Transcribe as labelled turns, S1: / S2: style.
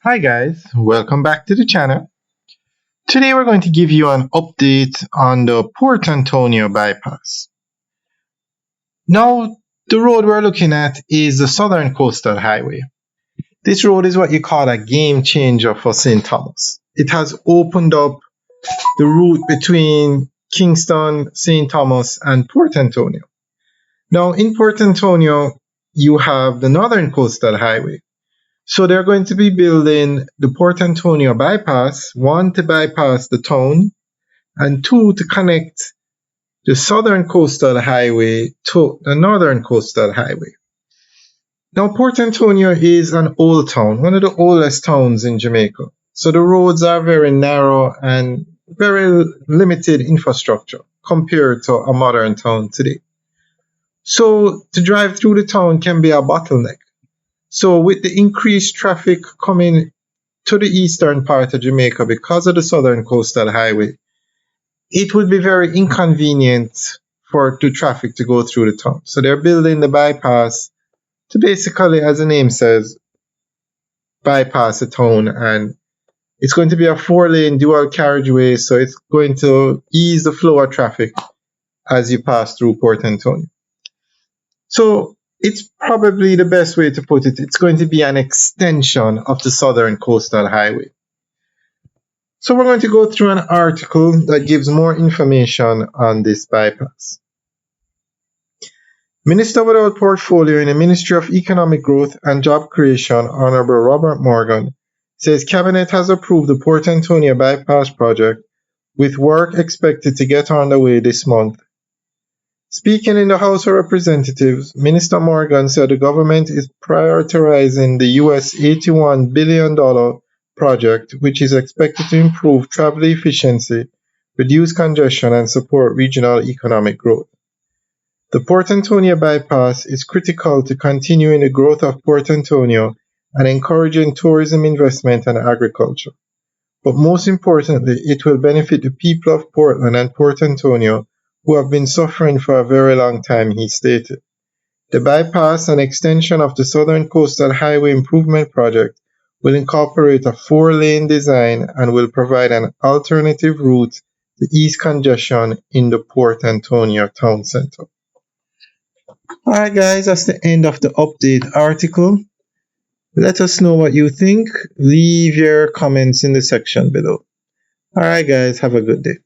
S1: Hi guys, welcome back to the channel. Today we're going to give you an update on the Port Antonio bypass. Now, the road we're looking at is the Southern Coastal Highway. This road is what you call a game changer for St. Thomas. It has opened up the route between Kingston, St. Thomas, and Port Antonio. Now, in Port Antonio, you have the Northern Coastal Highway. So they're going to be building the Port Antonio bypass, one to bypass the town, and two to connect the Southern Coastal Highway to the Northern Coastal Highway. Now, Port Antonio is an old town, one of the oldest towns in Jamaica. So the roads are very narrow and very limited infrastructure compared to a modern town today. So to drive through the town can be a bottleneck. So with the increased traffic coming to the eastern part of Jamaica because of the Southern Coastal Highway, it would be very inconvenient for the traffic to go through the town. So they're building the bypass to basically, as the name says, bypass the town, and it's going to be a 4-lane dual carriageway, so it's going to ease the flow of traffic as you pass through Port Antonio. So it's probably the best way to put it. It's going to be an extension of the Southern Coastal Highway. So we're going to go through an article that gives more information on this bypass. Minister without portfolio in the Ministry of Economic Growth and Job Creation, Honorable Robert Morgan, says Cabinet has approved the Port Antonio bypass project, with work expected to get underway this month. Speaking in the House of Representatives, Minister Morgan said the government is prioritizing the US $81 billion project, which is expected to improve travel efficiency, reduce congestion, and support regional economic growth. The Port Antonio bypass is critical to continuing the growth of Port Antonio and encouraging tourism investment and agriculture. But most importantly, it will benefit the people of Portland and Port Antonio, who have been suffering for a very long time, he stated. The bypass, an extension of the Southern Coastal Highway Improvement Project, will incorporate a 4-lane design and will provide an alternative route to ease congestion in the Port Antonio town center. Alright guys, that's the end of the update article. Let us know what you think. Leave your comments in the section below. Alright guys, have a good day.